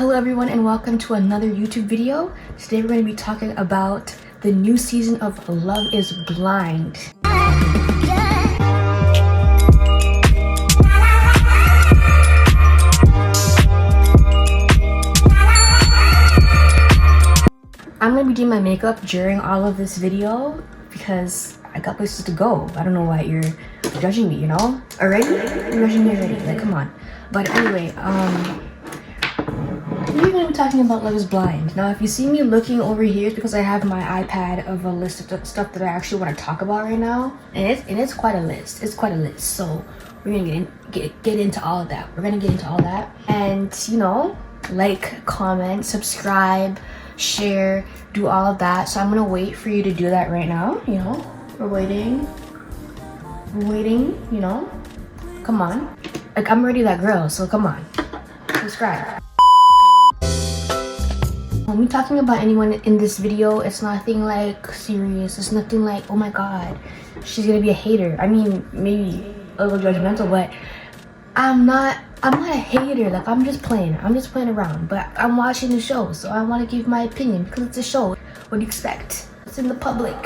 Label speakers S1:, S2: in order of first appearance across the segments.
S1: Hello everyone and welcome to another YouTube video. Today we're going to be talking about the new season of Love is Blind. I'm going to be doing my makeup during all of this video because I got places to go. I don't know why you're judging me, you know? Already? You're judging me already. Like, come on. But anyway, we're going to be talking about Love is Blind. Now, if you see me looking over here, it's because I have my iPad of a list of stuff that I actually want to talk about right now. And it's quite a list. It's quite a list. So we're going to get into all of that. We're going to get into all that. And, you know, like, comment, subscribe, share, do all of that. So I'm going to wait for you to do that right now. You know, we're waiting, you know. Come on. Like, I'm already that girl, so come on. Subscribe. When we're talking about anyone in this video, it's nothing like serious. It's nothing like, oh my god, she's gonna be a hater. I mean, maybe a little judgmental, but I'm not a hater. Like, I'm just playing around. But I'm watching the show, so I want to give my opinion because it's a show. What do you expect? It's in the public.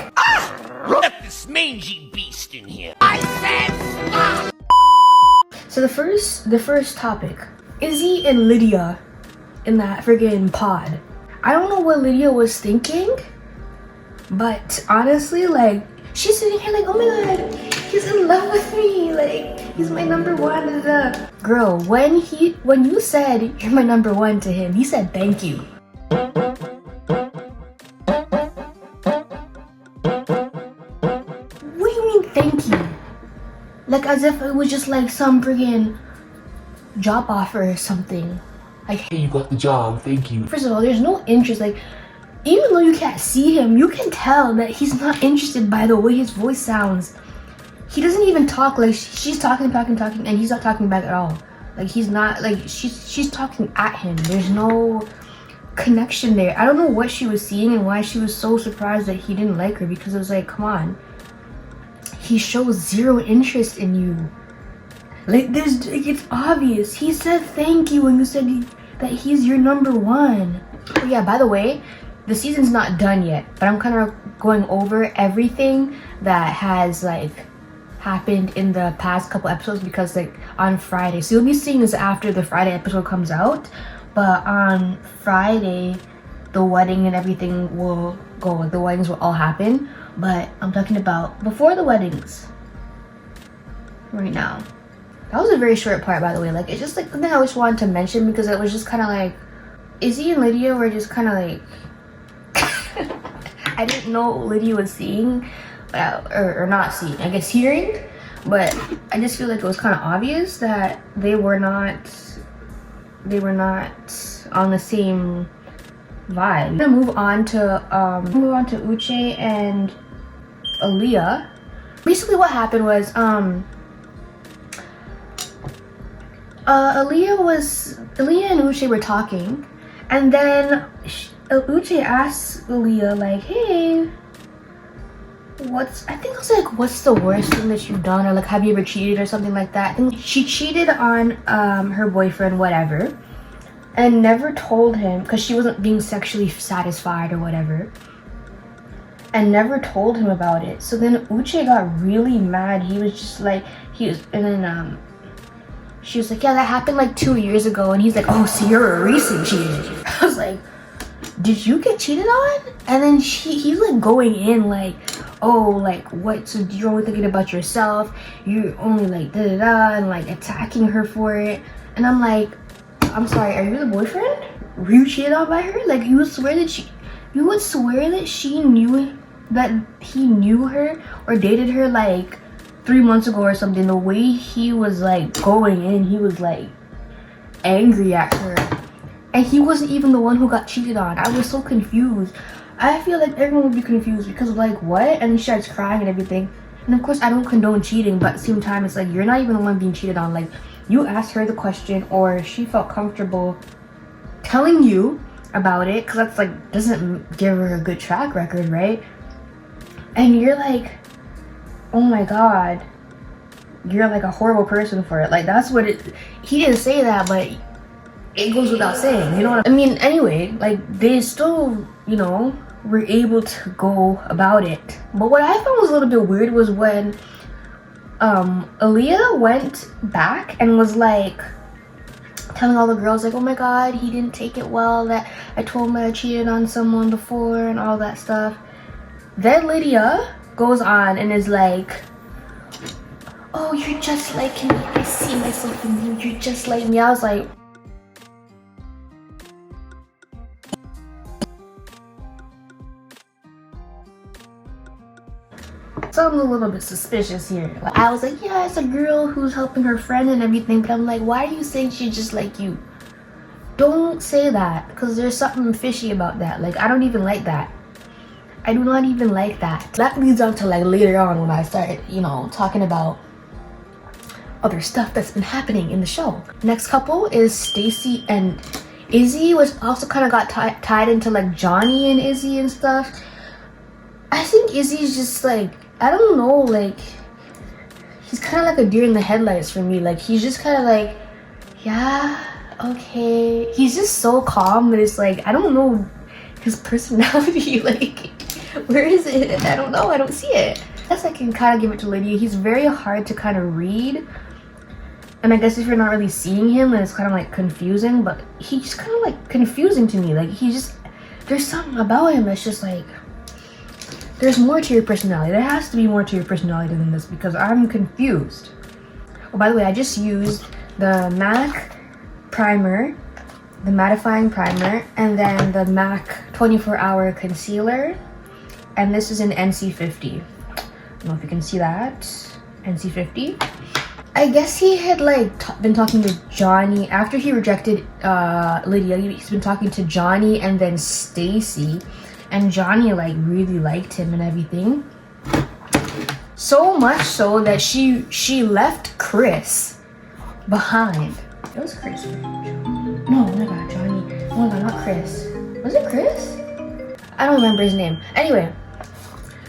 S2: Let this mangy beast in here. I said stop!
S1: So the first topic, Izzy and Lydia in that friggin' pod. I don't know what Lydia was thinking, but honestly, like, she's sitting here like, oh my god, he's in love with me, like, he's my number one. Girl, when you said you're my number one to him, he said thank you. What do you mean thank you? Like, as if it was just like some friggin' job offer or something. Like,
S3: hey, you got the job, thank you.
S1: First of all, there's no interest. Like, even though you can't see him, you can tell that he's not interested by the way his voice sounds. He doesn't even talk. Like, she's talking, and he's not talking back at all. Like, he's not, like, she's talking at him. There's no connection there. I don't know what she was seeing and why she was so surprised that he didn't like her, because it was like, come on. He shows zero interest in you. Like, it's obvious. He said thank you when you said that he's your number one. Oh yeah, by the way, the season's not done yet, but I'm kind of going over everything that has, like, happened in the past couple episodes, because, like, on Friday, so you'll be seeing this after the Friday episode comes out, but on Friday, the wedding and everything will go, like, the weddings will all happen, but I'm talking about before the weddings right now. That was a very short part, by the way. Like, it's just like something I always wanted to mention, because it was just kind of like, Izzy and Lydia were just kind of like, I didn't know Lydia was seeing, or not seeing, I guess hearing, but I just feel like it was kind of obvious that they were not on the same vibe. I'm gonna move on to Uche and Aaliyah. Basically what happened was, Aaliyah and Uche were talking, and then Uche asked Aaliyah, like, hey, I think it was like, what's the worst thing that you've done, or like, have you ever cheated or something like that. I think she cheated on her boyfriend, whatever, and never told him because she wasn't being sexually satisfied or whatever, and never told him about it. So then Uche got really mad. He was just like, and then she was like, yeah, that happened like 2 years ago. And he's like, oh, so you're a recent cheater. I was like, did you get cheated on? And then he's like going in like, oh, like, what? So you're only thinking about yourself. You're only like da-da-da, and like attacking her for it. And I'm like, I'm sorry, are you the boyfriend? Were you cheated on by her? Like, you would swear that she knew that he knew her or dated her like 3 months ago or something. The way he was like going in, he was like angry at her, and he wasn't even the one who got cheated on. I was so confused. I feel like everyone would be confused because of like, what? And he starts crying and everything. And of course I don't condone cheating, but at the same time it's like, you're not even the one being cheated on. Like, you asked her the question, or she felt comfortable telling you about it, because that's like, doesn't give her a good track record, right? And you're like, oh my god, you're like a horrible person for it. Like, that's what it, he didn't say that, but it goes without saying, you know what I mean? Anyway, like they still, you know, were able to go about it. But what I found was a little bit weird was when Aaliyah went back and was like telling all the girls like, oh my god, he didn't take it well that I told him I cheated on someone before and all that stuff. Then Lydia goes on and is like, oh, you're just like me, I see myself in you, you're just like me. I was like, something's a little bit suspicious here. Like, I was like, yeah, it's a girl who's helping her friend and everything, but I'm like, why are you saying she's just like you? Don't say that, because there's something fishy about that. Like, I don't even like that. I do not even like that. That leads on to like later on when I started, you know, talking about other stuff that's been happening in the show. Next couple is Stacy and Izzy, which also kind of got tied into like Johnny and Izzy and stuff. I think Izzy's just like, I don't know, like he's kind of like a deer in the headlights for me. Like he's just kind of like, yeah, okay. He's just so calm that it's like, I don't know his personality. Like, where is it? I don't know. I don't see it. I guess I can kind of give it to Lydia. He's very hard to kind of read. And I guess if you're not really seeing him, then it's kind of like confusing. But he's kind of like confusing to me. Like he just, there's something about him that's just like, there's more to your personality. There has to be more to your personality than this because I'm confused. Oh, by the way, I just used the MAC primer, the mattifying primer, and then the MAC 24-hour concealer. And this is an NC50. I don't know if you can see that. NC50. I guess he had like been talking to Johnny after he rejected Lydia. He's been talking to Johnny and then Stacy. And Johnny like really liked him and everything, so much so that she left Chris behind. It was Chris, right? No, oh my god, Johnny. Oh my god, not Chris. Was it Chris? I don't remember his name. Anyway,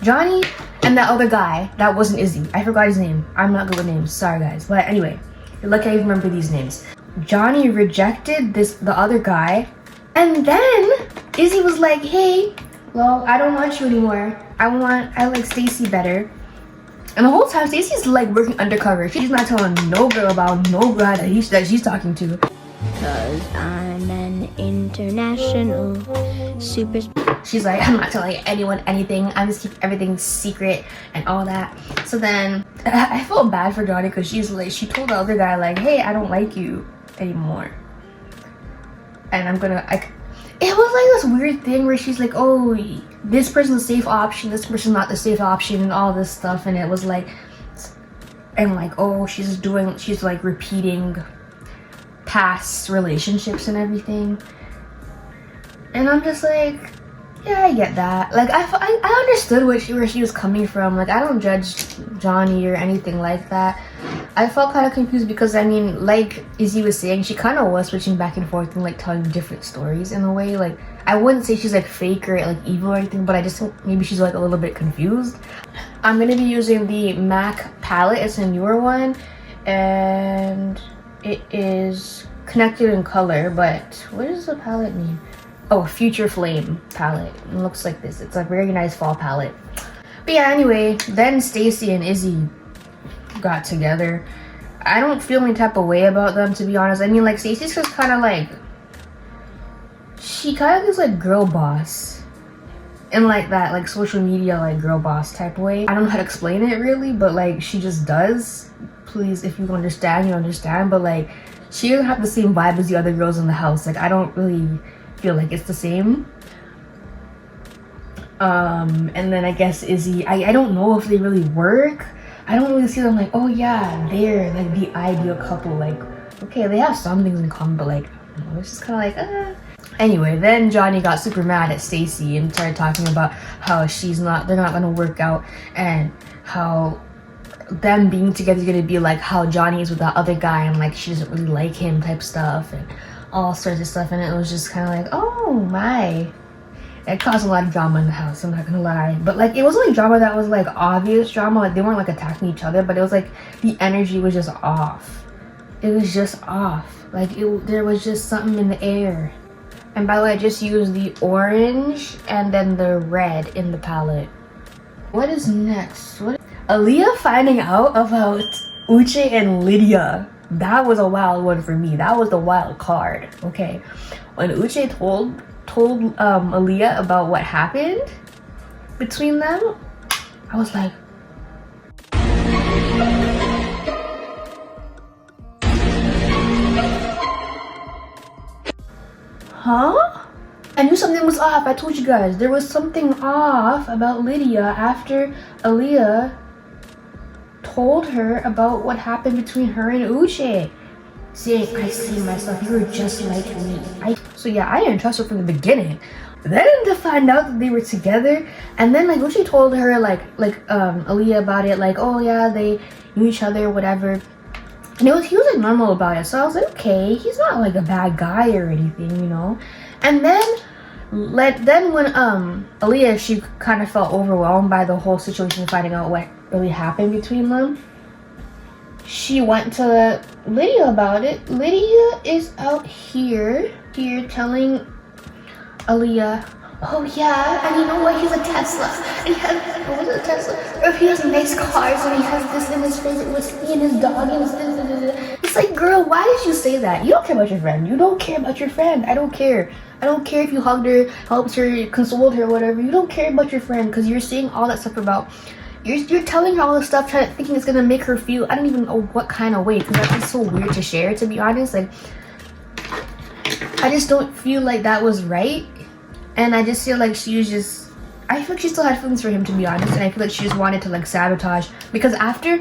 S1: Johnny and that other guy that wasn't Izzy. I forgot his name. I'm not good with names. Sorry guys. But anyway, you're lucky I remember these names. Johnny rejected the other guy, and then Izzy was like, hey, well, I don't want you anymore. I like Stacy better. And the whole time, Stacy's like working undercover. She's not telling no girl about no guy that she's talking to.
S4: Cause I'm an international super.
S1: She's like, I'm not telling anyone anything. I'm just keeping everything secret and all that. So then, I felt bad for Johnny because she's like, she told the other guy like, hey, I don't like you anymore. And I'm gonna, it was like this weird thing where she's like, oh, this person's a safe option, this person's not the safe option, and all this stuff. And it was like, and like, oh, she's like repeating past relationships and everything. And I'm just like, yeah, I get that. Like, I understood where she was coming from. Like, I don't judge Johnny or anything like that. I felt kind of confused because, I mean, like Izzy was saying, she kind of was switching back and forth and like telling different stories in a way. Like, I wouldn't say she's like fake or like evil or anything, but I just think maybe she's like a little bit confused. I'm gonna be using the MAC palette. It's a newer one, and it is connected in color, but what does the palette mean? Oh, Future Flame palette. It looks like this. It's a very nice fall palette. But yeah, anyway, then Stacy and Izzy got together. I don't feel any type of way about them, to be honest. I mean, like, Stacy's just kind of like, she kind of is like girl boss in like that like social media like girl boss type way. I don't know how to explain it really, but like she just does. Please, if you understand, you understand. But like, she doesn't have the same vibe as the other girls in the house. Like, I don't really feel like it's the same. And then I guess Izzy, I don't know if they really work. I don't really see them like, oh yeah, they're like the ideal couple. Like, okay, they have some things in common, but like, it's just kind of like, Anyway, then Johnny got super mad at Stacy and started talking about how they're not gonna work out, and how them being together is gonna be like how Johnny is with that other guy, and like she doesn't really like him type stuff and all sorts of stuff. And it was just kind of like, oh my. It caused a lot of drama in the house, I'm not gonna lie. But like, it wasn't like drama that was like obvious drama. Like, they weren't like attacking each other, but it was like the energy was just off. It was just off. Like there was just something in the air. And by the way, I just used the orange and then the red in the palette. What is next? Aaliyah finding out about Uche and Lydia. That was a wild one for me. That was the wild card. Okay, when Uche told Aaliyah about what happened between them, I was like, huh? I knew something was off. I told you guys there was something off about Lydia after Aaliyah told her about what happened between her and Uche. See, I see myself. You were just like me. So yeah, I didn't trust her from the beginning. Then to find out that they were together, and then like Uche told her like Aaliyah about it, like, oh yeah, they knew each other, whatever. And he was like normal about it. So I was like, okay, he's not like a bad guy or anything, you know. And then when Aaliyah, she kind of felt overwhelmed by the whole situation, finding out what really happened between them. She went to Lydia about it. Lydia is out here telling Aaliyah, oh yeah, and you know what? He's a Tesla. And he has, what was it, a Tesla? Or if he has nice cars and he has this in his favorite whiskey and his dog and his this. It's like, girl, why did you say that? You don't care about your friend. You don't care about your friend. I don't care. I don't care if you hugged her, helped her, consoled her, whatever. You don't care about your friend because you're saying all that stuff about. You're telling her all this stuff, thinking it's gonna make her feel. I don't even know what kind of way, because that's so weird to share. To be honest, like I just don't feel like that was right. And I just feel like she was just, I feel like she still had feelings for him, to be honest. And I feel like she just wanted to like sabotage. Because after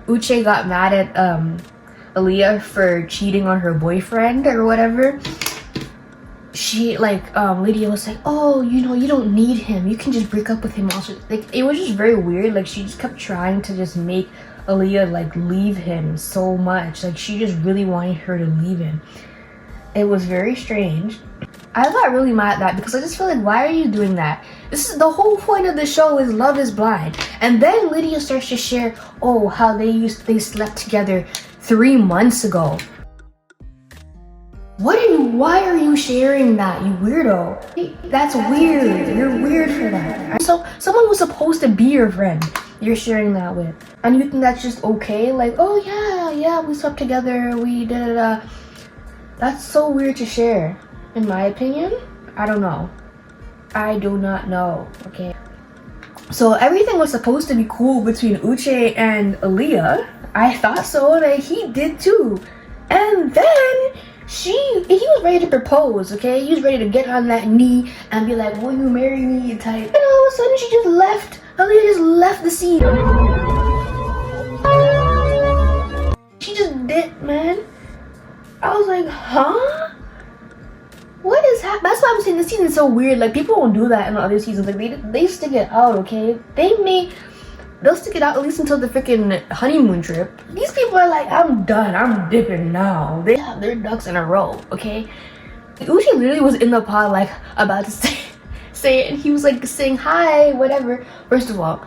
S1: Uche got mad at Aaliyah for cheating on her boyfriend or whatever, she like, Lydia was like, oh, you know, you don't need him. You can just break up with him also. Like, it was just very weird. Like, she just kept trying to just make Aaliyah like leave him so much. Like, she just really wanted her to leave him. It was very strange. I got really mad at that because I just feel like, why are you doing that? This is the whole point of the show, is Love is Blind. And then Lydia starts to share, oh, how they slept together 3 months ago. Why are you sharing that, you weirdo? That's weird. You're weird for that. So someone who's supposed to be your friend, you're sharing that with. And you think that's just okay? Like, oh yeah, we slept together, we da. That's so weird to share. In my opinion, I don't know. I do not know, okay? So everything was supposed to be cool between Uche and Aaliyah. I thought so, and he did too. And then he was ready to propose, okay? He was ready to get on that knee and be like, will you marry me, type. And all of a sudden she just left. Aaliyah just left the scene. She just dipped, man. I was like, huh? What is happening? That's why I'm saying this season is so weird. Like, people don't do that in the other seasons. Like, they stick it out, okay? They'll stick it out at least until the freaking honeymoon trip. These people are like, I'm done. I'm dipping now. They have their ducks in a row, okay? Uche literally was in the pod, like, about to say it. And he was, like, saying hi, whatever. First of all,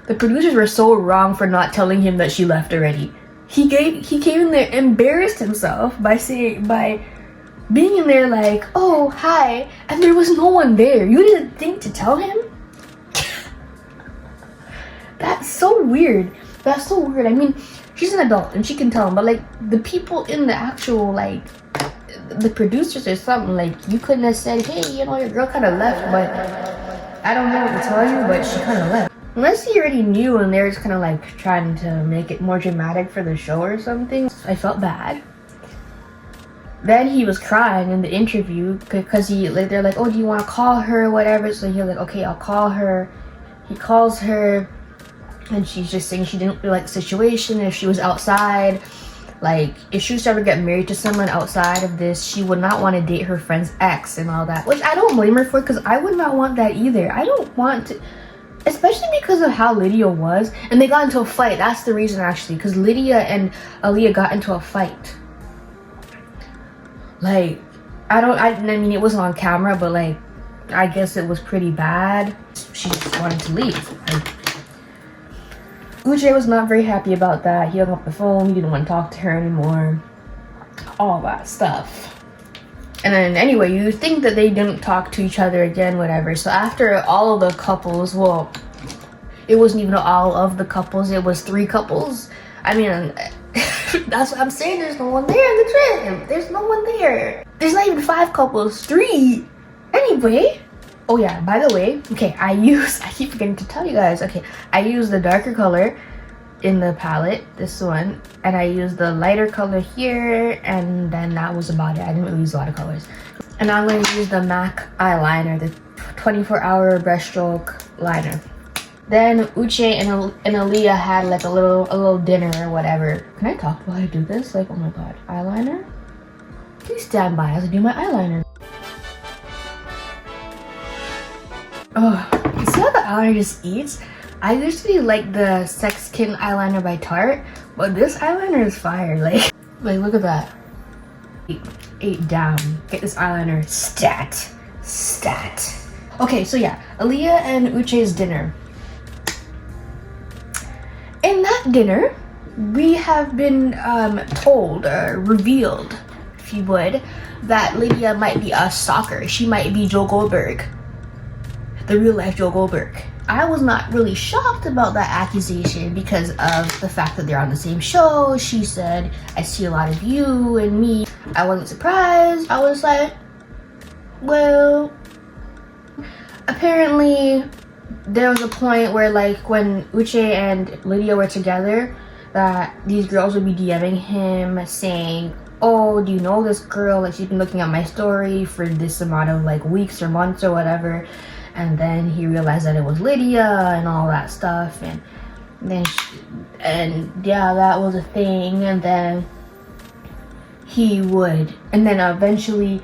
S1: the producers were so wrong for not telling him that she left already. He came in there, embarrassed himself by being in there like, oh, hi, and there was no one there. You didn't think to tell him? That's so weird. That's so weird. I mean, she's an adult and she can tell him, but like the people in the actual, like, the producers or something, like, you couldn't have said, hey, you know, your girl kind of left, but I don't know what to tell you, but she kind of left. Unless he already knew and they're just kind of like trying to make it more dramatic for the show or something. I felt bad. Then he was crying in the interview because they're like, oh, do you want to call her or whatever? So he's like, okay, I'll call her. He calls her and she's just saying she didn't really like the situation. If she was outside, like if she was to ever get married to someone outside of this, she would not want to date her friend's ex and all that, which I don't blame her for, because I would not want that either. I don't want to, especially because of how Lydia was, and they got into a fight. That's the reason, actually, because Lydia and Aaliyah got into a fight. Like, I mean, it wasn't on camera, but like, I guess it was pretty bad. She just wanted to leave. Like, Uche was not very happy about that. He hung up the phone. He didn't want to talk to her anymore. all that stuff. And then anyway, you think that they didn't talk to each other again, whatever. So after all of the couples, well, it wasn't even all of the couples, it was 3 couples. I mean, that's what I'm saying, there's no one there in the trip. There's no one there. There's not even 5 couples, 3. Anyway, oh yeah, by the way, okay, I keep forgetting to tell you guys, okay, I use the darker color in the palette, this one, and I used the lighter color here, and then that was about it. I didn't really use a lot of colors. And now I'm going to use the MAC eyeliner, the 24-hour brushstroke liner. Then Uche and Aaliyah had like a little dinner or whatever. Can I talk while I do this? Like, oh my god, eyeliner? Please stand by as I do my eyeliner. Oh, you see how the eyeliner just eats? I usually like the Sex King eyeliner by Tarte, but this eyeliner is fire. Like look at that. 8 down. Get this eyeliner stat. Okay, so yeah, Aaliyah and Uche's dinner. In that dinner, we have been told, revealed, if you would, that Lydia might be a stalker. She might be Joe Goldberg, the real life Joe Goldberg. I was not really shocked about that accusation because of the fact that they're on the same show. She said, I see a lot of you and me. I wasn't surprised. I was like, well, apparently there was a point where like when Uche and Lydia were together that these girls would be DMing him saying, oh, do you know this girl? Like, she's been looking at my story for this amount of like weeks or months or whatever. And then he realized that it was Lydia and all that stuff, and then yeah, that was a thing. And then and then eventually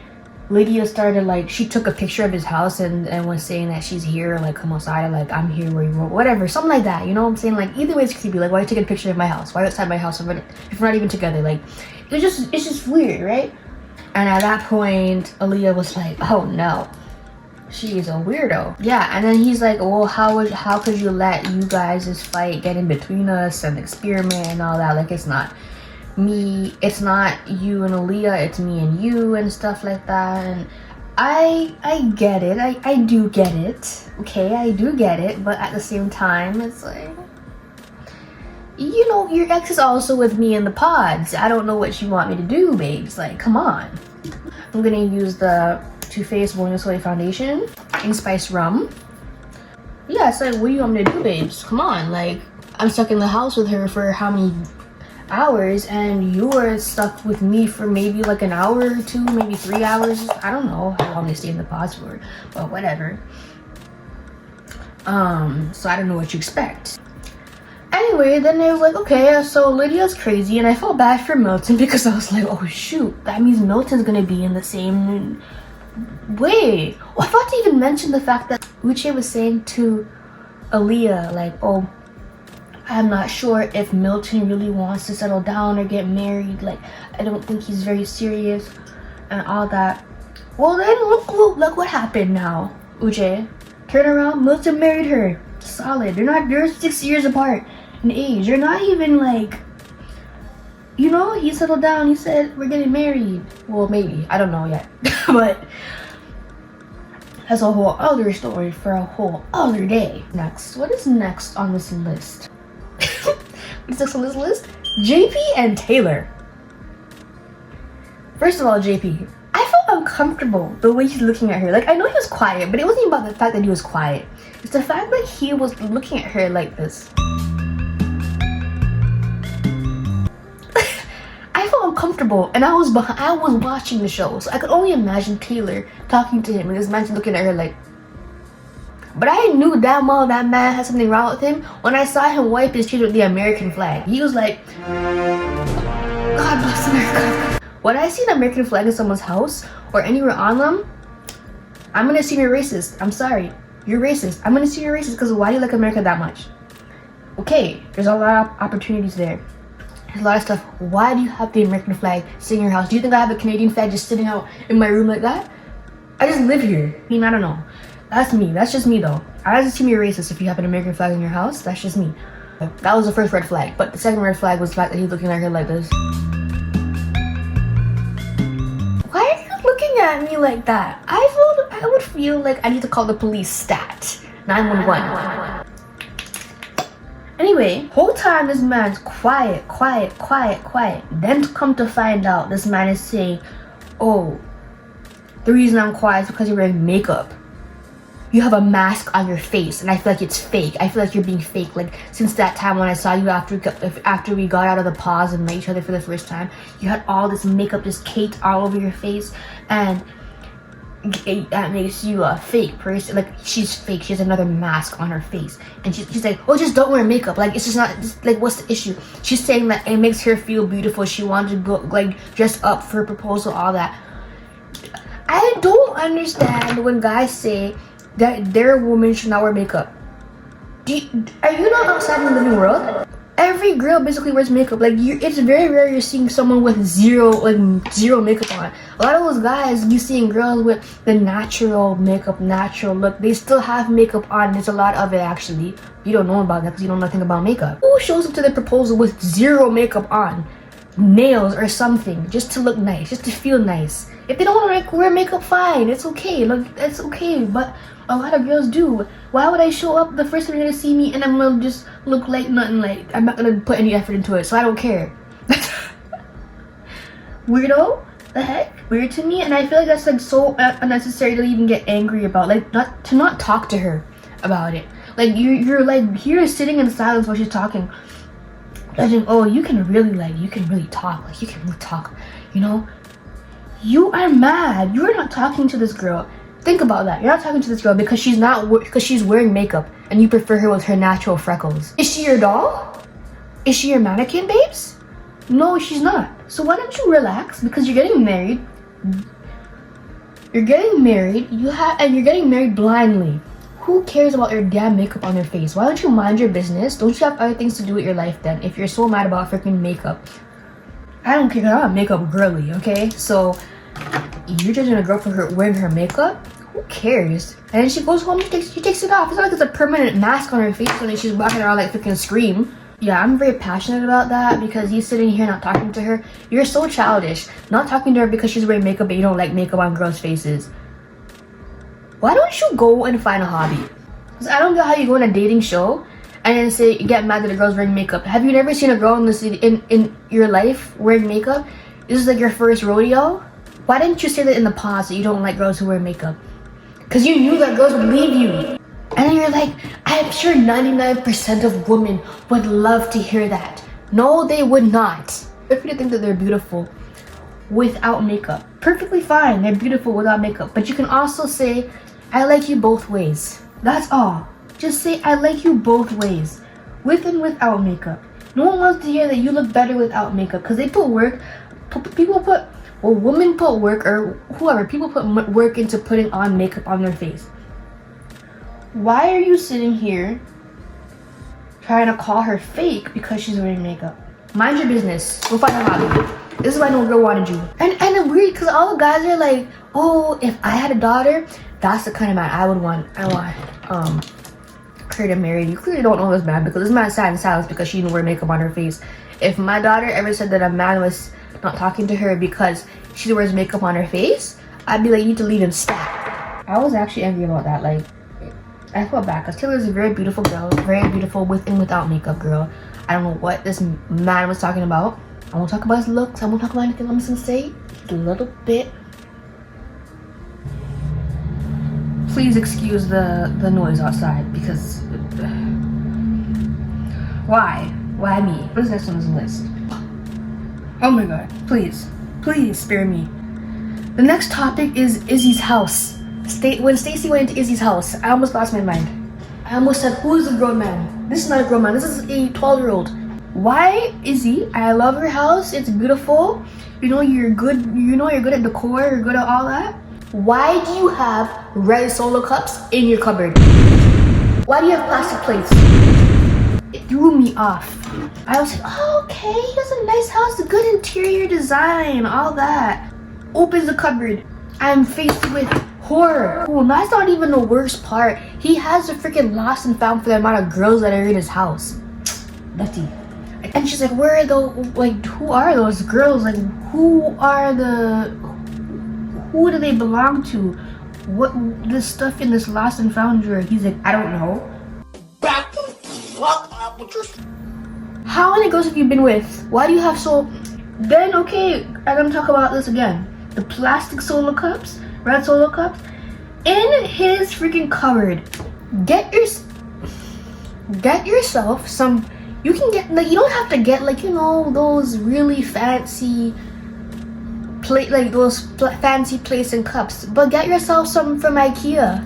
S1: Lydia started like, she took a picture of his house and was saying that she's here, like, come outside, like, I'm here where you were, whatever, something like that, you know what I'm saying? Like, either way it's creepy. Like, why are you taking a picture of my house? Why outside my house if we're not even together? Like, it's just weird, right? And at that point, Aaliyah was like, oh no, she is a weirdo. Yeah, and then he's like, well, how could you let you guys' fight get in between us and experiment and all that? Like, it's not me, it's not you and Aaliyah, it's me and you and stuff like that. And I get it. I do get it. Okay, I do get it. But at the same time, it's like, you know, your ex is also with me in the pods. I don't know what you want me to do, babes. Like, come on. I'm gonna use the Too Faced Born This Way foundation in Spice Rum. Yeah, it's like, what do you want me to do, babes? Come on, like, I'm stuck in the house with her for how many hours, and you were stuck with me for maybe like an hour or 2, maybe 3 hours. I don't know how long they stay in the pods for, but whatever. So I don't know what you expect. Anyway, then they were like, okay, so Lydia's crazy, and I felt bad for Milton because I was like, oh shoot, that means Milton's gonna be in the same way. Oh, I forgot to even mention the fact that Uche was saying to Aaliyah, like, oh, I'm not sure if Milton really wants to settle down or get married. Like, I don't think he's very serious and all that. Well, then look what happened now, Uche. Turn around, Milton married her. Solid. They're 6 years apart in age. They're not even like, you know, he settled down. He said, we're getting married. Well, maybe. I don't know yet. But that's a whole other story for a whole other day. Next. What is next on this list? What's next on this list? JP and Taylor. First of all, JP, I felt uncomfortable the way he's looking at her. Like, I know he was quiet, but it wasn't about the fact that he was quiet. It's the fact that he was looking at her like this. I felt uncomfortable, and I was watching the show, so I could only imagine Taylor talking to him and this man looking at her like. But I knew damn well that man had something wrong with him when I saw him wipe his tears with the American flag. He was like, God bless America. When I see an American flag in someone's house or anywhere on them, I'm gonna assume you're racist. I'm sorry. You're racist. I'm gonna assume you're racist because why do you like America that much? Okay, there's a lot of opportunities there. There's a lot of stuff. Why do you have the American flag sitting in your house? Do you think I have a Canadian flag just sitting out in my room like that? I just live here. I mean, I don't know. That's me. That's just me though. I just assume you're racist if you have an American flag in your house. That's just me. That was the first red flag. But the second red flag was the fact that he's looking at her like this. at me like that? I would feel like I need to call the police stat 911. Anyway, whole time this man's quiet. Then come to find out, this man is saying, oh, the reason I'm quiet is because you're wearing makeup. You have a mask on your face, and I feel like it's fake. I feel like you're being fake. Like, since that time when I saw you after we got out of the pause and met each other for the first time, you had all this makeup, this cake all over your face, and that makes you a fake person. Like, she's fake. She has another mask on her face, and she's like, oh, just don't wear makeup. Like, it's just not, like, what's the issue? She's saying that it makes her feel beautiful. She wanted to go, like, dress up for a proposal, all that. I don't understand when guys say that their woman should not wear makeup. Are you not outside in the living world? Every girl basically wears makeup. Like, it's very rare you're seeing someone with zero makeup on. A lot of those guys, you seeing girls with the natural makeup, natural look. They still have makeup on. There's a lot of it actually. You don't know about that because you know nothing about makeup. Who shows up to the proposal with zero makeup on? Nails or something, just to look nice, just to feel nice. If they don't want to wear makeup, fine, it's okay. Look, it's okay. But a lot of girls do. Why would I show up the first time you're gonna see me and I'm gonna just look like nothing? Like, I'm not gonna put any effort into it, so I don't care. Weirdo? The heck? Weird to me, and I feel like that's like so unnecessary to even get angry about. Like, not talk to her about it. Like, you're like here sitting in silence while she's talking. Judging, oh, you can really talk. Like, you can really talk, you know? You are mad. You're not talking to this girl. Think about that. You're not talking to this girl because she's wearing makeup and you prefer her with her natural freckles. Is she your doll? Is she your mannequin, babes? No, she's not. So why don't you relax? Because you're getting married. You're getting married. You're getting married blindly. Who cares about your damn makeup on your face? Why don't you mind your business? Don't you have other things to do with your life then? If you're so mad about freaking makeup. I don't care, I'm a makeup girly, okay? So, you're judging a girl for her wearing her makeup? Who cares? And then she goes home, she takes it off. It's not like it's a permanent mask on her face and then she's walking around like freaking Scream. Yeah, I'm very passionate about that because you sitting here not talking to her. You're so childish. Not talking to her because she's wearing makeup but you don't like makeup on girls' faces. Why don't you go and find a hobby? Because I don't get how you go on a dating show and then say you get mad that a girl's wearing makeup. Have you never seen a girl in the city in your life wearing makeup? This is like your first rodeo? Why didn't you say that in the past that you don't like girls who wear makeup? Because you knew that girls would leave you. And then you're like, I'm sure 99% of women would love to hear that. No, they would not. If you think that they're beautiful without makeup, perfectly fine. They're beautiful without makeup. But you can also say, I like you both ways. That's all. Just say, I like you both ways. With and without makeup. No one wants to hear that you look better without makeup. Because they put work, women put work, or whoever, people put work into putting on makeup on their face. Why are you sitting here trying to call her fake because she's wearing makeup? Mind your business. Go find a hobby. This is why no girl wanted you. And it's weird because all the guys are like, oh, if I had a daughter, that's the kind of man I would want. I want her to marry. You clearly don't know this man because this man sat in silence because she didn't wear makeup on her face. If my daughter ever said that a man was not talking to her because she wears makeup on her face, I'd be like, you need to leave him stat. I was actually angry about that. Like, I felt bad because Taylor's a very beautiful girl, very beautiful with and without makeup girl. I don't know what this man was talking about. I won't talk about his looks. I won't talk about anything I'm gonna say. Just a little bit. Please excuse the noise outside because why me? What is next on this list? Oh my god, please spare me. The next topic is Izzy's house. When Stacy went into Izzy's house, I almost lost my mind. I almost said, who is a grown man? This is not a grown man, this is a 12-year-old. Why Izzy? I love her house, it's beautiful. You know you're good at decor, you're good at all that. Why do you have red Solo cups in your cupboard? Why do you have plastic plates? It threw me off. I was like, oh, okay, he has a nice house, a good interior design, all that. Opens the cupboard. I'm faced with horror. Oh, that's not even the worst part. He has a freaking lost and found for the amount of girls that are in his house. Nutty. And she's like, where are who are those girls? Like, who who do they belong to? What this stuff in this lost and found drawer? He's like, I don't know.
S2: Back the fuck up with your...
S1: How many girls have you been with? Why do you have so... Then, okay, I'm gonna talk about this again. The plastic solo cups, red solo cups, in his freaking cupboard. Get yourself some... You can get, like, you don't have to get, like, you know, those really fancy plate, like those fancy plates and cups, but get yourself some from IKEA.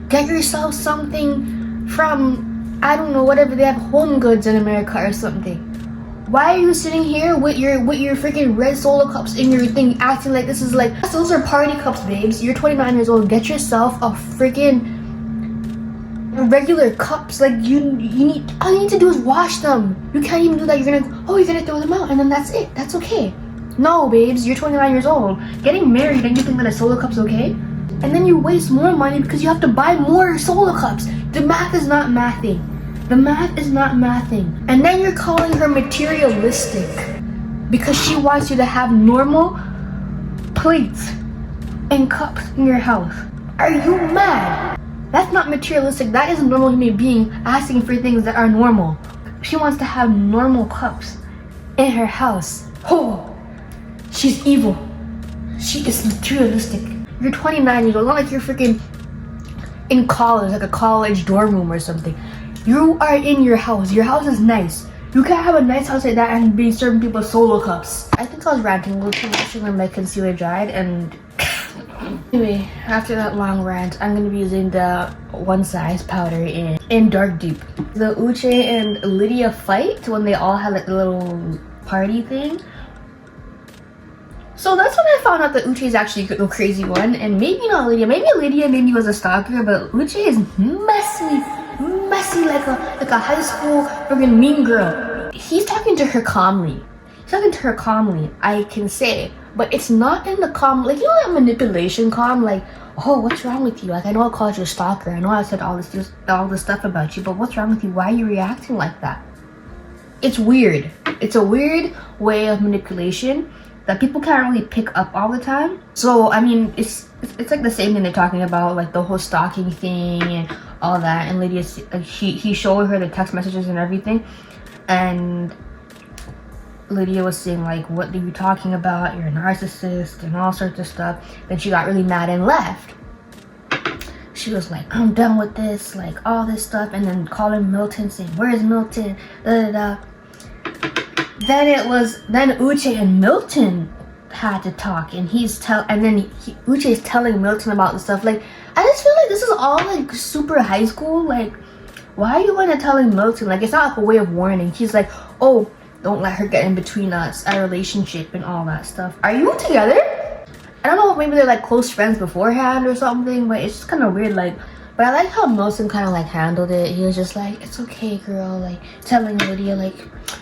S1: Get yourself something from, I don't know, whatever they have, Home Goods in America or something. Why are you sitting here with your freaking red solo cups in your thing, acting like this is like, those are party cups, babes. You're 29 years old. Get yourself a freaking regular cups. Like you need, all you need to do is wash them. You can't even do that. You're gonna throw them out and then that's it. That's okay. No, babes, you're 29 years old. Getting married and you think that a solo cup's okay? And then you waste more money because you have to buy more solo cups. The math is not mathing. The math is not mathing. And then you're calling her materialistic because she wants you to have normal plates and cups in your house. Are you mad? That's not materialistic. That is a normal human being asking for things that are normal. She wants to have normal cups in her house. Oh, she's evil. She is materialistic. You're 29 years old. Not like you're freaking in college, like a college dorm room or something. You are in your house. Your house is nice. You can't have a nice house like that and be serving people solo cups. I think I was ranting a little too much when my concealer dried and... Anyway, after that long rant, I'm gonna be using the One Size powder in Dark Deep. The Uche and Lydia fight when they all had like a little party thing. So that's when I found out that Uche is actually the crazy one, and maybe not Lydia. Maybe Lydia was a stalker, but Uche is messy like a high school freaking mean girl. He's talking to her calmly. I can say, but it's not in the calm, like, you know, that manipulation calm, like, oh, what's wrong with you? Like, I know I called you a stalker. I know I said all this stuff about you, but what's wrong with you? Why are you reacting like that? It's weird. It's a weird way of manipulation that people can't really pick up all the time. So, I mean, it's like the same thing they're talking about, like the whole stalking thing and all that. And Lydia, he showed her the text messages and everything, and Lydia was saying like, what are you talking about? You're a narcissist and all sorts of stuff. Then she got really mad and left. She was like, I'm done with this, like all this stuff, and then calling Milton saying, where's Milton? Da, da, da. Then Uche and Milton had to talk, and Uche is telling Milton about the stuff. Like, I just feel like this is all like super high school. Like, why are you going to telling Milton? Like, it's not like a way of warning. He's like, oh, don't let her get in between us, our relationship and all that stuff. Are you together? I don't know if maybe they're like close friends beforehand or something, but it's just kind of weird. Like, but I like how Milton kind of like handled it. He was just like, it's okay, girl. Like, telling Lydia like,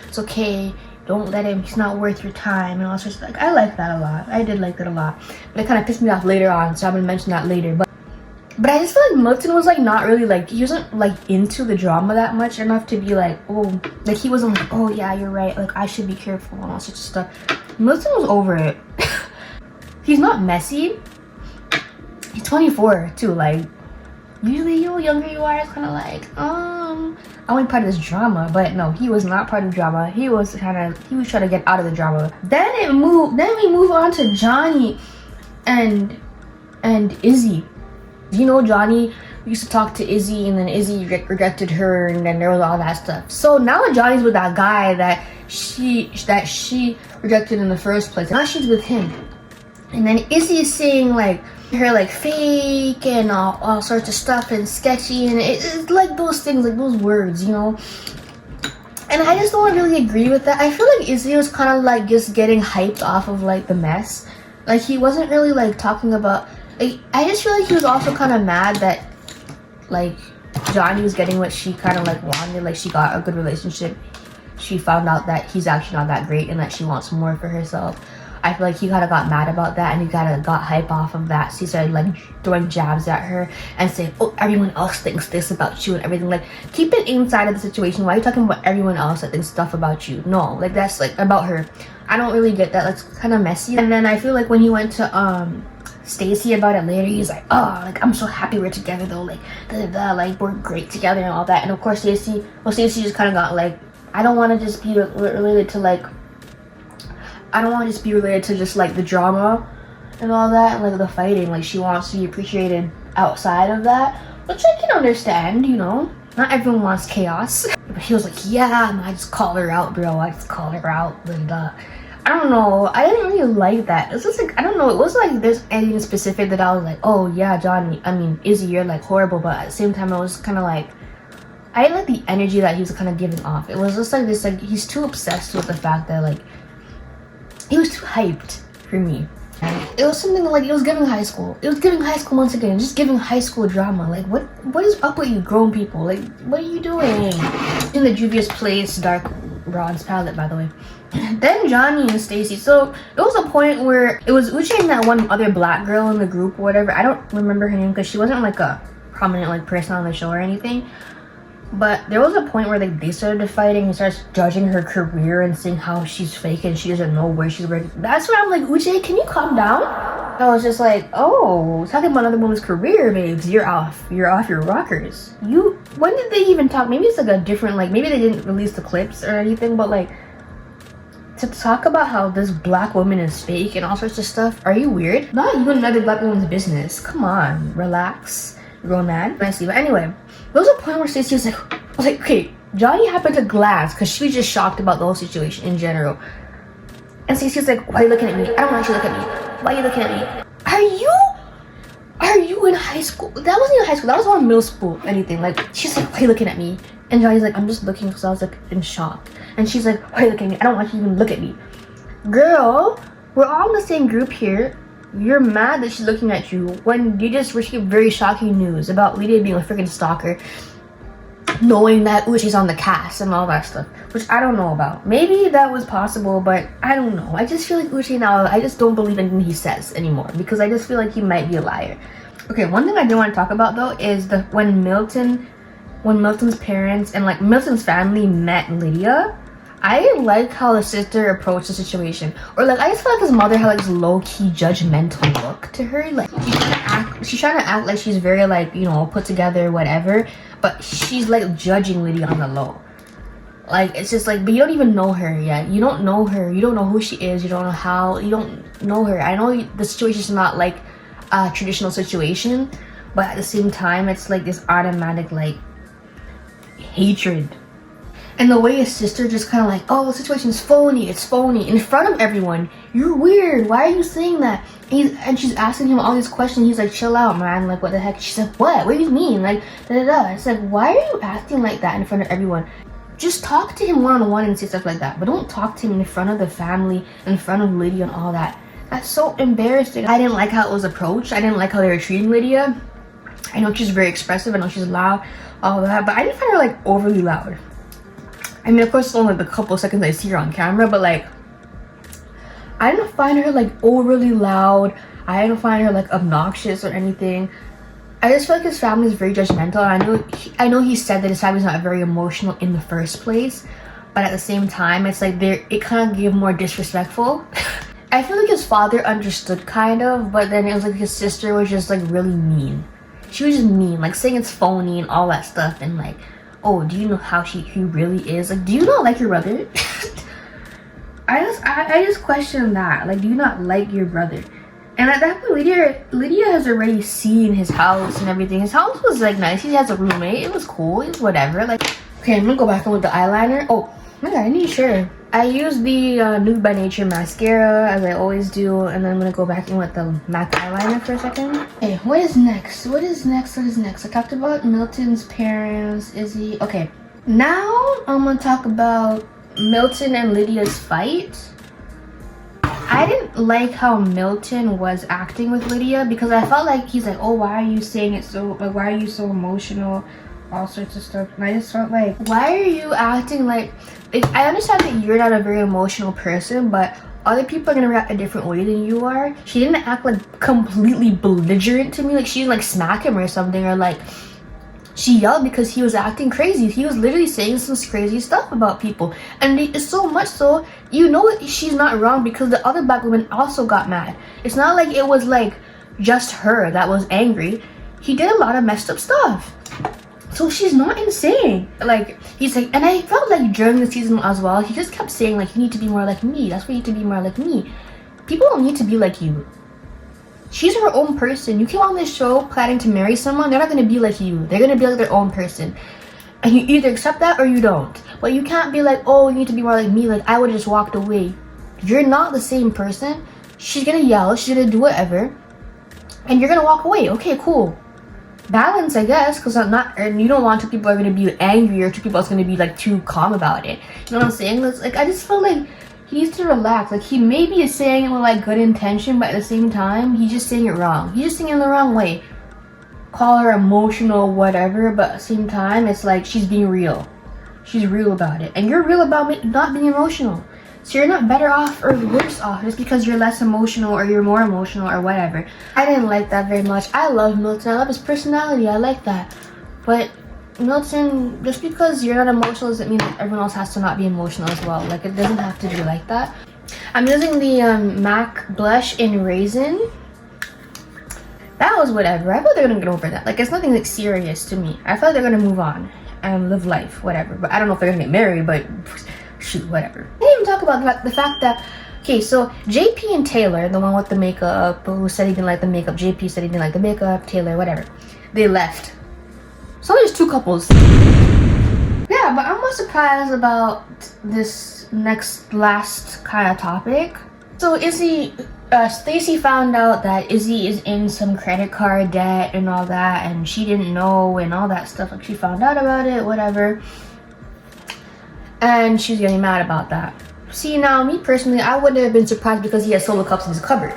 S1: it's okay. Don't let him. He's not worth your time. And I was just like, I like that a lot. I did like that a lot. But it kind of pissed me off later on, so I'm gonna mention that later. But I just feel like Milton was like not really like, he wasn't like into the drama that much enough to be like, oh, like he wasn't like, oh yeah, you're right, like I should be careful and all sorts of stuff. Milton was over it. He's not messy. He's 24 too. Like, usually the younger you are, it's kind of like, I'm only part of this drama. But no, he was not part of the drama. He was trying to get out of the drama. Then we move on to Johnny and Izzy. You know, Johnny used to talk to Izzy, and then Izzy rejected her, and then there was all that stuff. So now Johnny's with that guy that she rejected in the first place. Now she's with him, and then Izzy is saying like her like fake and all sorts of stuff and sketchy, and it's like those things, like those words, you know. And I just don't really agree with that. I feel like Izzy was kind of like just getting hyped off of like the mess. Like, he wasn't really like talking about. Like, I just feel like he was also kind of mad that like Johnny was getting what she kind of like wanted. Like, she got a good relationship. She found out that he's actually not that great and that she wants more for herself. I feel like he kind of got mad about that, and he kind of got hype off of that. So he started like throwing jabs at her and saying, oh, everyone else thinks this about you and everything. Like, keep it inside of the situation. Why are you talking about everyone else that thinks stuff about you? No, like, that's like about her. I don't really get that. That's kind of messy. And then I feel like when he went to Stacy about it later, he's like, oh, like, I'm so happy we're together though, like, like, we're great together and all that. And of course Stacy just kind of got like, I don't want to just be related to like, I don't want to just be related to just like the drama and all that and like the fighting. Like, she wants to be appreciated outside of that, which I can understand, you know. Not everyone wants chaos. But he was like, yeah, I just called her out, bro. I just called her out. And I don't know. I didn't really like that. It's just like, I don't know. It wasn't like there's anything specific that I was like, oh yeah, Johnny, I mean, Izzy, you're like horrible. But at the same time, I was kind of like, I didn't like the energy that he was kind of giving off. It was just like this, like, he's too obsessed with the fact that like, he was too hyped for me. It was something like, it was giving high school. It was giving high school once again. Just giving high school drama. Like, what is up with you grown people? Like, what are you doing? In the Juvia's Place Dark Bronze palette, by the way. Then Johnny and Stacy. So there was a point where it was Uche and that one other black girl in the group or whatever. I don't remember her name because she wasn't like a prominent like person on the show or anything. But there was a point where like they started fighting and starts judging her career and saying how she's fake and she doesn't know where she's ready. That's where I'm like, Uche, can you calm down? I was just like, oh, talking about another woman's career, babes. You're off your rockers. When did they even talk? Maybe it's like a different, like, maybe they didn't release the clips or anything, but like, to talk about how this black woman is fake and all sorts of stuff, are you weird? Not you and another black woman's business. Come on, relax. You're going mad. I see. But anyway, there was a point where Stacey was like, okay, Johnny happened to glance because she was just shocked about the whole situation in general. And Stacey was like, why are you looking at me? I don't want you to look at me. Why are you looking at me? Are you in high school? That wasn't in high school. That was on middle school. Anything. Like, she's like, why are you looking at me? And Johnny's like, I'm just looking because I was like in shock. And she's like, why are you looking at me? I don't want you to even look at me. Girl, we're all in the same group here. You're mad that she's looking at you when you just received very shocking news about Lydia being a freaking stalker, knowing that Uche's on the cast and all that stuff, which I don't know about. Maybe that was possible, but I don't know. I just feel like Uche now, I just don't believe anything he says anymore because I just feel like he might be a liar. Okay, one thing I do want to talk about though is when Milton's parents and like Milton's family met Lydia. I like how the sister approached the situation. Or like, I just feel like his mother had like this low-key judgmental look to her. Like, she's trying to act like she's very like, you know, put together, whatever. But she's like judging Lydia on the low. Like, it's just like, but you don't even know her yet. You don't know her. You don't know who she is. You don't know how. You don't know her. I know the situation's not like a traditional situation. But at the same time, it's like this automatic like hatred. And the way his sister just kind of like, oh, the situation's phony, it's phony, in front of everyone. You're weird, why are you saying that? And she's asking him all these questions. He's like, chill out, man, like, what the heck? She's like, what do you mean? Like, da-da-da. It's like, why are you acting like that in front of everyone? Just talk to him one-on-one and say stuff like that. But don't talk to him in front of the family, in front of Lydia and all that. That's so embarrassing. I didn't like how it was approached. I didn't like how they were treating Lydia. I know she's very expressive. I know she's loud, all that. But I didn't find her, like, overly loud. I mean, of course, it's only the couple seconds I see her on camera, but like, I didn't find her like overly loud. I didn't find her like obnoxious or anything. I just feel like his family is very judgmental. And I know he said that his family's not very emotional in the first place, but at the same time, it's like it kind of gave more disrespectful. I feel like his father understood kind of, but then it was like his sister was just like really mean. She was just mean, like saying it's phony and all that stuff, and like, oh, do you know how he really is? Like, do you not like your brother? I just question that. Like, do you not like your brother? And at that point, Lydia has already seen his house and everything. His house was like nice. He has a roommate. It was cool. It was whatever. Like, okay, I'm gonna go back in with the eyeliner. Oh my god, I need share. I used the Nude by Nature mascara as I always do, and then I'm gonna go back in with the MAC eyeliner for a second. Okay, what is next? What is next? I talked about Milton's parents, Izzy. Okay, now I'm gonna talk about Milton and Lydia's fight. I didn't like how Milton was acting with Lydia because I felt like he's like, oh, why are you saying it so, like, why are you so emotional? All sorts of stuff. And I just felt like, why are you acting like I understand that you're not a very emotional person, but other people are gonna react a different way than you are. She didn't act like completely belligerent to me, like she didn't like smack him or something, or like she yelled because he was acting crazy. He was literally saying some crazy stuff about people, and it's so much so, you know, she's not wrong because the other black women also got mad. It's not like it was like just her that was angry. He did a lot of messed up stuff, so she's not insane. Like, he's like, and I felt like during the season as well, he just kept saying like, you need to be more like me, that's why you need to be more like me. People don't need to be like you. She's her own person. You came on this show planning to marry someone, they're not going to be like you. They're going to be like their own person. And you either accept that or you don't. But you can't be like, oh, you need to be more like me, like I would have just walked away. You're not the same person. She's going to yell, she's going to do whatever, and you're going to walk away. Okay, cool. Balance, I guess, because I'm not, and you don't want two people are going to be angry or two people are going to be like too calm about it. You know what I'm saying? It's like, I just feel like he needs to relax. Like, he maybe is saying it with like good intention, but at the same time, he's just saying it wrong. He's just saying it in the wrong way. Call her emotional, whatever, but at the same time, it's like she's being real. She's real about it, and you're real about not being emotional. So you're not better off or worse off just because you're less emotional or you're more emotional or whatever. I didn't like that very much. I love Milton. I love his personality. I like that. But Milton, just because you're not emotional doesn't mean that everyone else has to not be emotional as well. Like, it doesn't have to be like that. I'm using the MAC blush in Raisin. That was whatever. I thought they were gonna get over that. Like, it's nothing like serious to me. I thought they're gonna move on and live life, whatever. But I don't know if they're gonna get married, but shoot, whatever. I didn't even talk about the fact that, okay, so JP and Taylor, the one with the makeup, who said he didn't like the makeup, JP said he didn't like the makeup, Taylor, whatever, they left. So there's two couples. Yeah, but I'm more surprised about this last kind of topic. So Stacey found out that Izzy is in some credit card debt and all that, and she didn't know and all that stuff. Like, she found out about it, whatever. And she's getting mad about that. See, now, me personally, I wouldn't have been surprised because he has solo cups in his cupboard.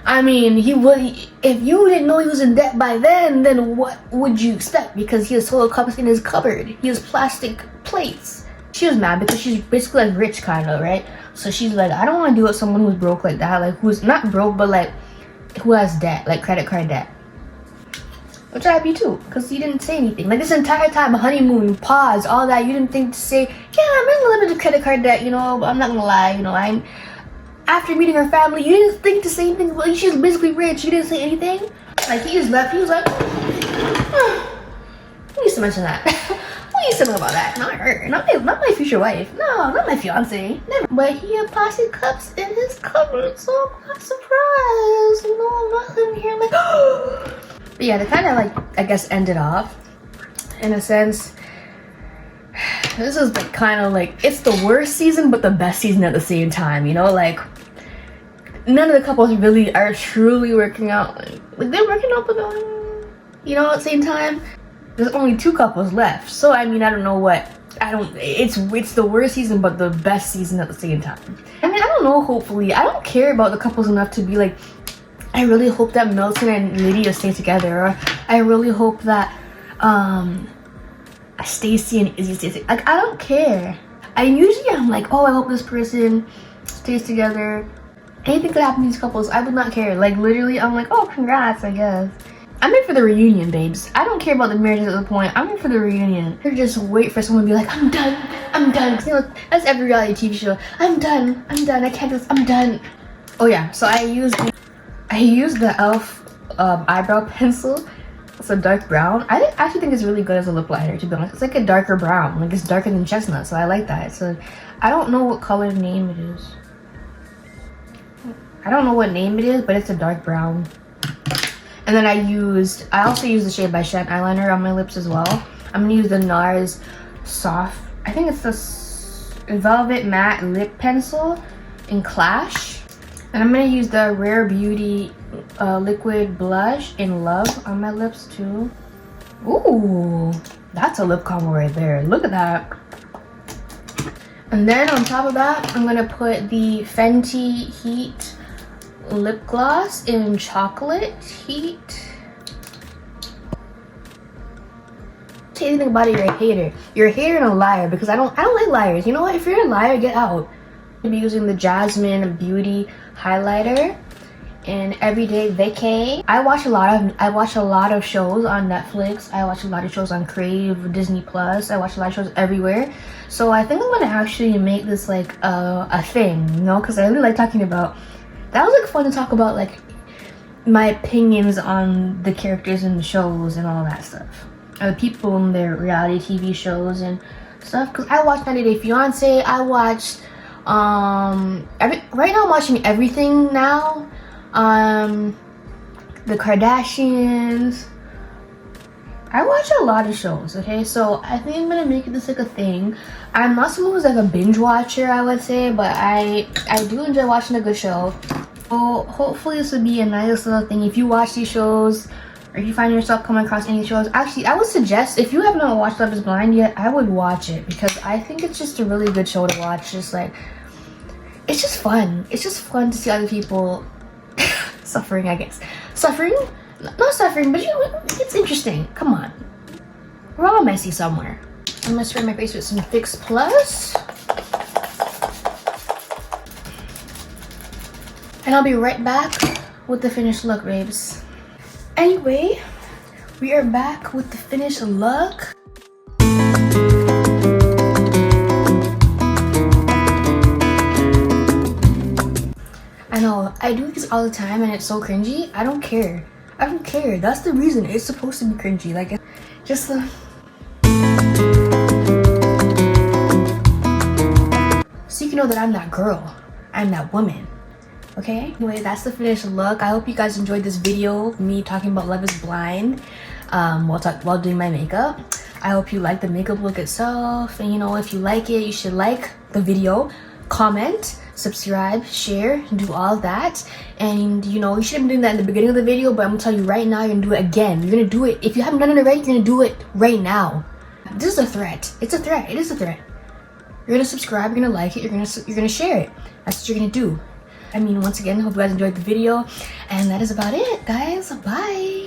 S1: I mean, he would. If you didn't know he was in debt by then what would you expect? Because he has solo cups in his cupboard. He has plastic plates. She was mad because she's basically like rich, kind of, right? So she's like, I don't want to deal with someone who's broke like that. Like, who's not broke, but like, who has debt, like credit card debt. Which I'd be too, because he didn't say anything. Like, this entire time, honeymoon, pause, all that, you didn't think to say, yeah, I'm in a little bit of credit card debt, you know, but I'm not gonna lie, you know, after meeting her family, you didn't think to say anything. Well, she's basically rich, you didn't say anything. Like, he just left, he was like, who needs to mention that? Who needs to know about that? Not her, not my future wife, no, not my fiance, never. But he had plastic cups in his cupboard, so I'm not surprised, you know, I'm not in here like, But yeah, they kind of like, I guess, ended off in a sense. This is like kind of like, it's the worst season but the best season at the same time, you know? Like, none of the couples really are truly working out. Like they're working out, but you know, at the same time, there's only two couples left. So I mean, I don't know what, it's the worst season but the best season at the same time. I mean, I don't know, hopefully, I don't care about the couples enough to be like, I really hope that Milton and Lydia stay together, or I really hope that Stacey and Izzy stay together. Like, I don't care. I'm like, oh, I hope this person stays together. Anything could happen to these couples, I would not care. Like, literally, I'm like, oh, congrats, I guess. I'm in for the reunion, babes. I don't care about the marriages at the point. I'm in for the reunion. Or just wait for someone to be like, I'm done. Because, you know, that's every reality TV show. I'm done. I can't do this. I'm done. Oh yeah, so I used the e.l.f. eyebrow pencil. It's a dark brown. I actually think it's really good as a lip liner, to be honest. It's like a darker brown. Like, it's darker than chestnut, so I like that. So I don't know what color name it is. But it's a dark brown. And then I also used the Shade by Shen eyeliner on my lips as well. I'm gonna use the NARS soft, I think it's the Velvet Matte Lip Pencil in Clash. And I'm gonna use the Rare Beauty liquid blush in Love on my lips too. Ooh, that's a lip combo right there. Look at that. And then on top of that, I'm gonna put the Fenty Heat lip gloss in Chocolate Heat. Say anything about it, you're a hater. You're a hater and a liar, because I don't like liars. You know what? If you're a liar, get out. I'll be using the Jasmine Beauty highlighter in Everyday Vacay. I watch a lot of shows on Netflix. I watch a lot of shows on Crave, Disney Plus. I watch a lot of shows everywhere. So I think I'm gonna actually make this like a thing, you know, because I really like talking about. That was like fun to talk about, like my opinions on the characters in the shows and all that stuff. The people in their reality TV shows and stuff. Because I watched 90 Day Fiance. I watched right now I'm watching everything now. The Kardashians. I watch a lot of shows, okay? So I think I'm gonna make this like a thing. I'm not someone who's like a binge watcher, I would say, but I do enjoy watching a good show. So hopefully this would be a nice little thing. If you watch these shows, or if you find yourself coming across any shows, actually I would suggest, if you have not watched Love is Blind yet, I would watch it, because I think it's just a really good show to watch. Just like, it's just fun. It's just fun to see other people suffering, I guess. Suffering? Not suffering, but you know, it's interesting. Come on. We're all messy somewhere. I'm gonna spray my face with some Fix Plus. And I'll be right back with the finished look, babes. Anyway, we are back with the finished look. I know, I do this all the time and it's so cringy. I don't care. I don't care. That's the reason. It's supposed to be cringy. Like, just the... So you can know that I'm that girl. I'm that woman. Okay? Anyway, that's the finished look. I hope you guys enjoyed this video. Me talking about Love is Blind while doing my makeup. I hope you like the makeup look itself. And you know, if you like it, you should like the video. Comment, subscribe, share, do all that. And you know, you should have been doing that in the beginning of the video, but I'm gonna tell you right now, you're gonna do it again. You're gonna do it. If you haven't done it already, you're gonna do it right now. This is a threat. It's a threat. It is a threat. You're gonna subscribe, you're gonna like it, you're gonna share it. That's what you're gonna do. I mean, once again, hope you guys enjoyed the video. And that is about it, guys. Bye.